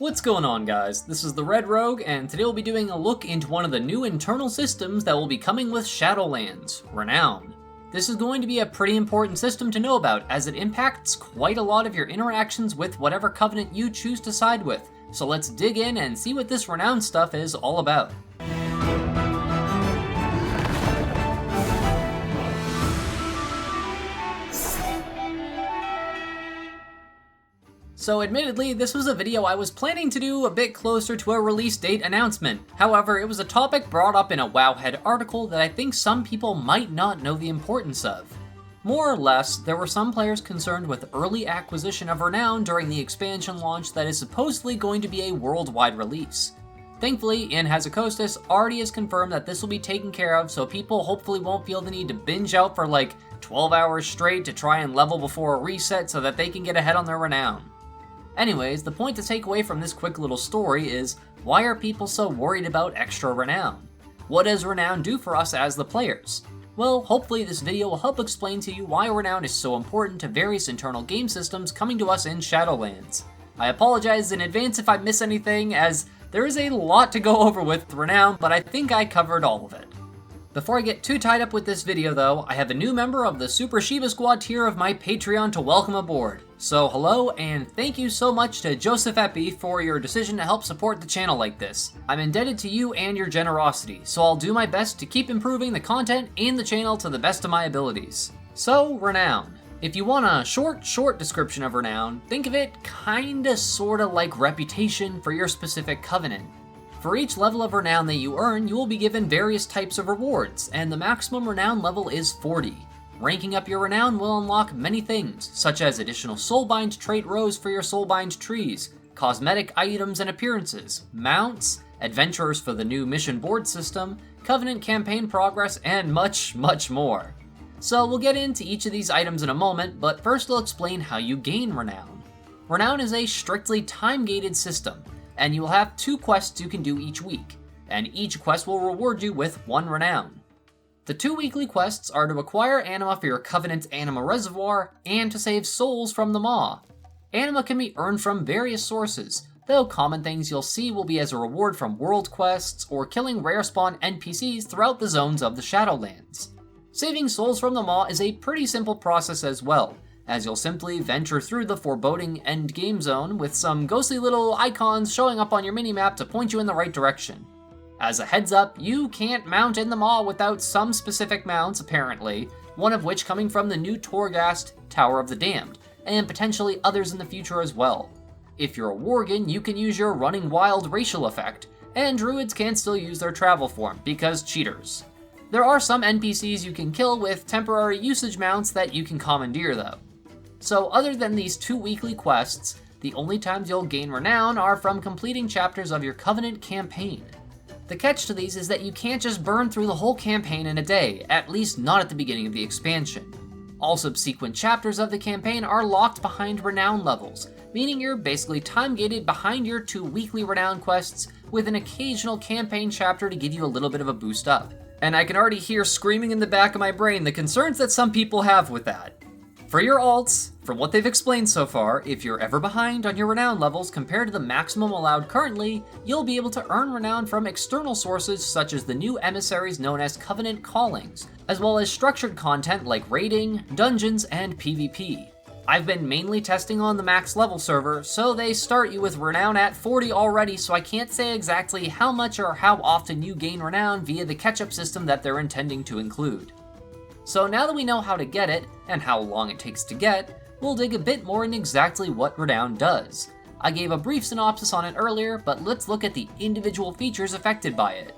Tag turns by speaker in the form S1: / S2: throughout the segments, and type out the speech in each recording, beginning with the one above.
S1: What's going on, guys? This is the Red Rogue, and today we'll be doing a look into one of the new internal systems that will be coming with Shadowlands, Renown. This is going to be a pretty important system to know about, as it impacts quite a lot of your interactions with whatever covenant you choose to side with. So let's dig in and see what this Renown stuff is all about. So admittedly, this was a video I was planning to do a bit closer to a release date announcement. However, it was a topic brought up in a Wowhead article that I think some people might not know the importance of. More or less, there were some players concerned with early acquisition of Renown during the expansion launch that is supposedly going to be a worldwide release. Thankfully, in Okayest already has confirmed that this will be taken care of, so people hopefully won't feel the need to binge out for like 12 hours straight to try and level before a reset so that they can get ahead on their Renown. Anyways, the point to take away from this quick little story is, why are people so worried about extra Renown? What does Renown do for us as the players? Well, hopefully this video will help explain to you why Renown is so important to various internal game systems coming to us in Shadowlands. I apologize in advance if I miss anything, as there is a lot to go over with Renown, but I think I covered all of it. Before I get too tied up with this video though, I have a new member of the Super Shiba Squad tier of my Patreon to welcome aboard. So hello, and thank you so much to Joseph Epi for your decision to help support the channel like this. I'm indebted to you and your generosity, so I'll do my best to keep improving the content and the channel to the best of my abilities. So, Renown. If you want a short description of Renown, think of it kinda sorta like Reputation for your specific covenant. For each level of Renown that you earn, you will be given various types of rewards, and the maximum Renown level is 40. Ranking up your Renown will unlock many things, such as additional Soulbind trait rows for your Soulbind trees, cosmetic items and appearances, mounts, adventurers for the new mission board system, Covenant campaign progress, and much more. So we'll get into each of these items in a moment, but first I'll explain how you gain Renown. Renown is a strictly time-gated system, and you will have 2 quests you can do each week, and each quest will reward you with 1 Renown. The 2 weekly quests are to acquire anima for your Covenant Anima Reservoir, and to save souls from the Maw. Anima can be earned from various sources, though common things you'll see will be as a reward from world quests, or killing rare spawn NPCs throughout the zones of the Shadowlands. Saving souls from the Maw is a pretty simple process as well, as you'll simply venture through the foreboding endgame zone with some ghostly little icons showing up on your minimap to point you in the right direction. As a heads up, you can't mount in the Maw without some specific mounts apparently, one of which coming from the new Torghast Tower of the Damned, and potentially others in the future as well. If you're a Worgen, you can use your Running Wild racial effect, and Druids can still use their travel form, because cheaters. There are some NPCs you can kill with temporary usage mounts that you can commandeer though. So other than these 2 weekly quests, the only times you'll gain Renown are from completing chapters of your Covenant campaign. The catch to these is that you can't just burn through the whole campaign in a day, at least not at the beginning of the expansion. All subsequent chapters of the campaign are locked behind Renown levels, meaning you're basically time-gated behind your 2 weekly Renown quests with an occasional campaign chapter to give you a little bit of a boost up. And I can already hear screaming in the back of my brain the concerns that some people have with that. For your alts, from what they've explained so far, if you're ever behind on your Renown levels compared to the maximum allowed currently, you'll be able to earn Renown from external sources such as the new emissaries known as Covenant Callings, as well as structured content like raiding, dungeons, and PvP. I've been mainly testing on the max level server, so they start you with Renown at 40 already, so I can't say exactly how much or how often you gain Renown via the catch-up system that they're intending to include. So now that we know how to get it, and how long it takes to get, we'll dig a bit more into exactly what Renown does. I gave a brief synopsis on it earlier, but let's look at the individual features affected by it.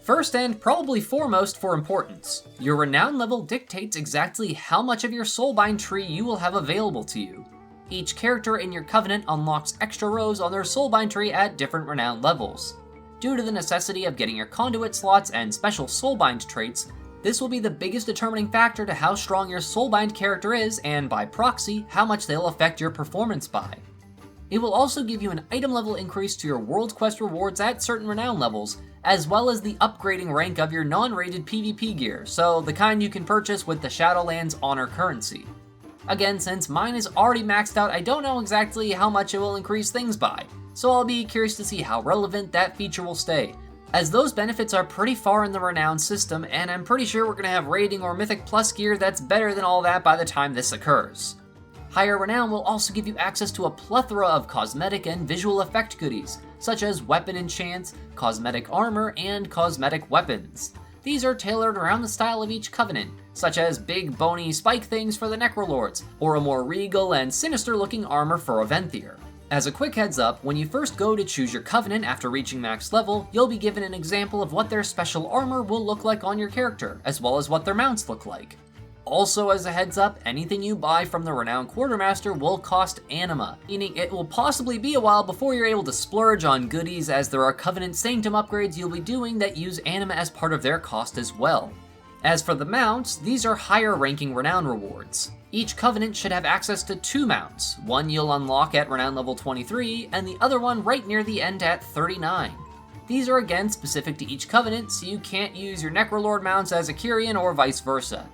S1: First and probably foremost for importance, your Renown level dictates exactly how much of your Soulbind tree you will have available to you. Each character in your Covenant unlocks extra rows on their Soulbind tree at different Renown levels. Due to the necessity of getting your conduit slots and special Soulbind traits, this will be the biggest determining factor to how strong your Soulbind character is, and by proxy, how much they'll affect your performance by. It will also give you an item level increase to your World Quest rewards at certain Renown levels, as well as the upgrading rank of your non-rated PvP gear, so the kind you can purchase with the Shadowlands Honor currency. Again, since mine is already maxed out, I don't know exactly how much it will increase things by, so I'll be curious to see how relevant that feature will stay, as those benefits are pretty far in the Renown system, and I'm pretty sure we're going to have rating or Mythic Plus gear that's better than all that by the time this occurs. Higher Renown will also give you access to a plethora of cosmetic and visual effect goodies, such as weapon enchants, cosmetic armor, and cosmetic weapons. These are tailored around the style of each covenant, such as big bony spike things for the Necrolords, or a more regal and sinister looking armor for a Venthyr. As a quick heads up, when you first go to choose your covenant after reaching max level, you'll be given an example of what their special armor will look like on your character, as well as what their mounts look like. Also, as a heads up, anything you buy from the Renown Quartermaster will cost anima, meaning it will possibly be a while before you're able to splurge on goodies, as there are Covenant Sanctum upgrades you'll be doing that use anima as part of their cost as well. As for the mounts, these are higher ranking Renown rewards. Each Covenant should have access to 2 mounts, one you'll unlock at Renown level 23, and the other one right near the end at 39. These are again specific to each Covenant, so you can't use your Necrolord mounts as a Kyrian or vice versa.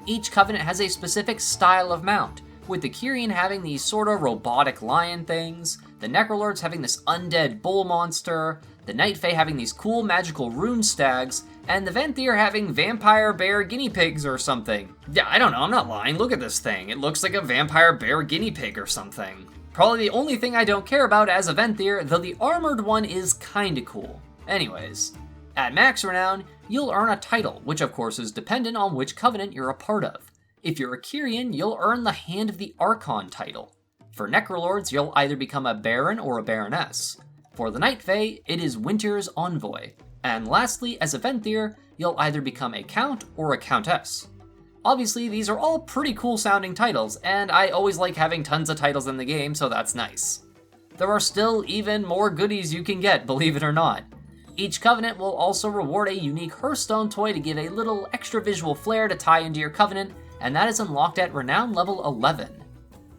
S1: Each Covenant has a specific style of mount, with the Kyrian having these sorta robotic lion things, the Necrolords having this undead bull monster, the Night Fae having these cool magical rune stags, and the Venthyr having vampire bear guinea pigs or something. Yeah, I don't know, I'm not lying, look at this thing. It looks like a vampire bear guinea pig or something. Probably the only thing I don't care about as a Venthyr, though the armored one is kinda cool. Anyways, at max Renown, you'll earn a title, which of course is dependent on which covenant you're a part of. If you're a Kyrian, you'll earn the Hand of the Archon title. For Necrolords, you'll either become a Baron or a Baroness. For the Night Fae, it is Winter's Envoy. And lastly, as a Venthyr, you'll either become a Count or a Countess. Obviously, these are all pretty cool sounding titles, and I always like having tons of titles in the game, so that's nice. There are still even more goodies you can get, believe it or not. Each Covenant will also reward a unique Hearthstone toy to give a little extra visual flair to tie into your Covenant, and that is unlocked at Renown level 11.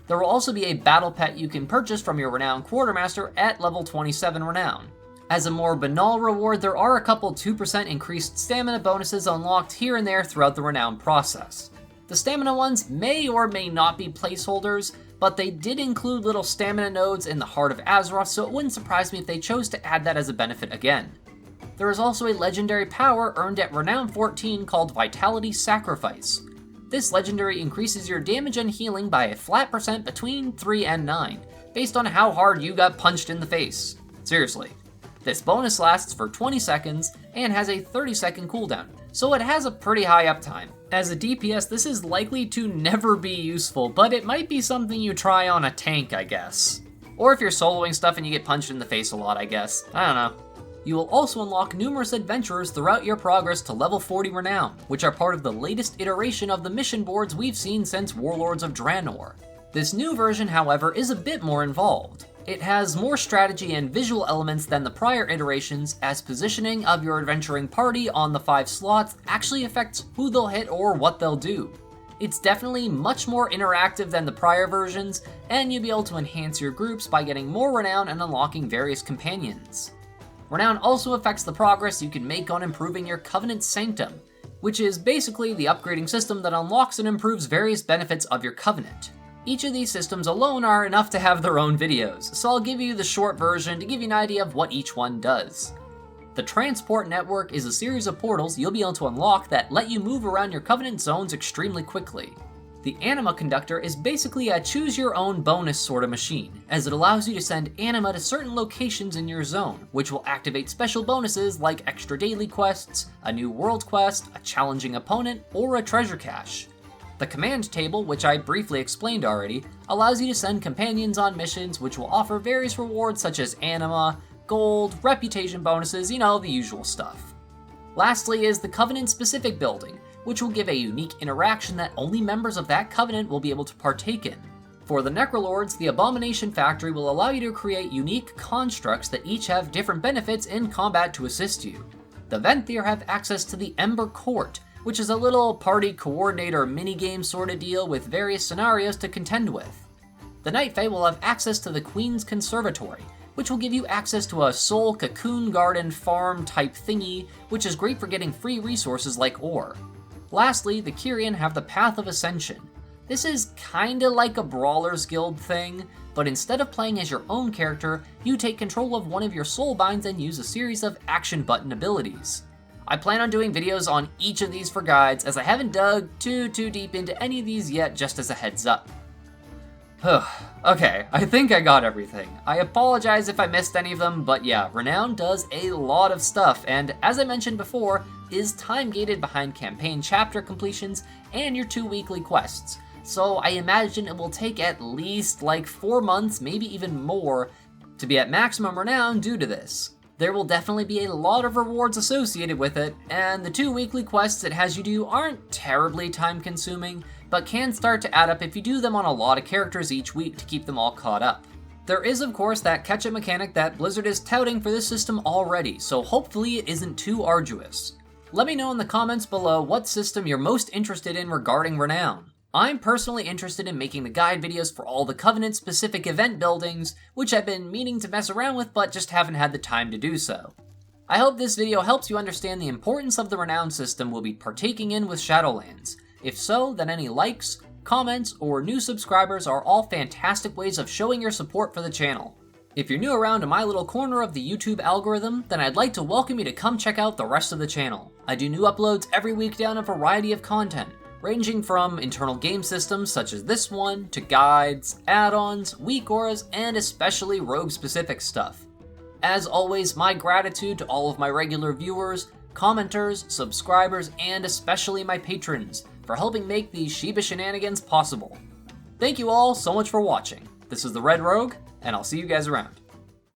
S1: There will also be a battle pet you can purchase from your Renown Quartermaster at level 27 Renown. As a more banal reward, there are a couple 2% increased stamina bonuses unlocked here and there throughout the Renown process. The stamina ones may or may not be placeholders, but they did include little stamina nodes in the Heart of Azeroth, so it wouldn't surprise me if they chose to add that as a benefit again. There is also a legendary power earned at Renown 14 called Vitality Sacrifice. This legendary increases your damage and healing by a flat percent between 3 and 9, based on how hard you got punched in the face. Seriously. This bonus lasts for 20 seconds and has a 30-second cooldown, so it has a pretty high uptime. As a DPS, this is likely to never be useful, but it might be something you try on a tank, I guess. Or if you're soloing stuff and you get punched in the face a lot, I guess. I don't know. You will also unlock numerous adventurers throughout your progress to level 40 Renown, which are part of the latest iteration of the mission boards we've seen since Warlords of Draenor. This new version, however, is a bit more involved. It has more strategy and visual elements than the prior iterations, as positioning of your adventuring party on the 5 slots actually affects who they'll hit or what they'll do. It's definitely much more interactive than the prior versions, and you'll be able to enhance your groups by getting more Renown and unlocking various companions. Renown also affects the progress you can make on improving your Covenant Sanctum, which is basically the upgrading system that unlocks and improves various benefits of your Covenant. Each of these systems alone are enough to have their own videos, so I'll give you the short version to give you an idea of what each one does. The Transport Network is a series of portals you'll be able to unlock that let you move around your Covenant zones extremely quickly. The Anima Conductor is basically a choose-your-own bonus sort of machine, as it allows you to send anima to certain locations in your zone, which will activate special bonuses like extra daily quests, a new world quest, a challenging opponent, or a treasure cache. The Command Table, which I briefly explained already, allows you to send companions on missions which will offer various rewards such as anima, gold, reputation bonuses, you know, the usual stuff. Lastly is the Covenant-specific building, which will give a unique interaction that only members of that Covenant will be able to partake in. For the Necrolords, the Abomination Factory will allow you to create unique constructs that each have different benefits in combat to assist you. The Venthyr have access to the Ember Court, which is a little party coordinator minigame sort of deal with various scenarios to contend with. The Night Fae will have access to the Queen's Conservatory, which will give you access to a soul cocoon garden farm type thingy, which is great for getting free resources like ore. Lastly, the Kyrian have the Path of Ascension. This is kinda like a Brawler's Guild thing, but instead of playing as your own character, you take control of one of your soul binds and use a series of action button abilities. I plan on doing videos on each of these for guides, as I haven't dug too deep into any of these yet, just as a heads up. Okay, I think I got everything. I apologize if I missed any of them, but yeah, Renown does a lot of stuff, and as I mentioned before, is time-gated behind campaign chapter completions and your 2 weekly quests. So I imagine it will take at least like 4 months, maybe even more, to be at maximum renown due to this. There will definitely be a lot of rewards associated with it, and the 2 weekly quests it has you do aren't terribly time-consuming, but can start to add up if you do them on a lot of characters each week to keep them all caught up. There is of course that catch-up mechanic that Blizzard is touting for this system already, so hopefully it isn't too arduous. Let me know in the comments below what system you're most interested in regarding Renown. I'm personally interested in making the guide videos for all the Covenant-specific event buildings, which I've been meaning to mess around with but just haven't had the time to do so. I hope this video helps you understand the importance of the Renown system we'll be partaking in with Shadowlands. If so, then any likes, comments, or new subscribers are all fantastic ways of showing your support for the channel. If you're new around to my little corner of the YouTube algorithm, then I'd like to welcome you to come check out the rest of the channel. I do new uploads every week down a variety of content, ranging from internal game systems such as this one, to guides, add-ons, weak auras, and especially rogue-specific stuff. As always, my gratitude to all of my regular viewers, commenters, subscribers, and especially my patrons for helping make these Shiba Shenanigans possible. Thank you all so much for watching. This is the Red Rogue, and I'll see you guys around.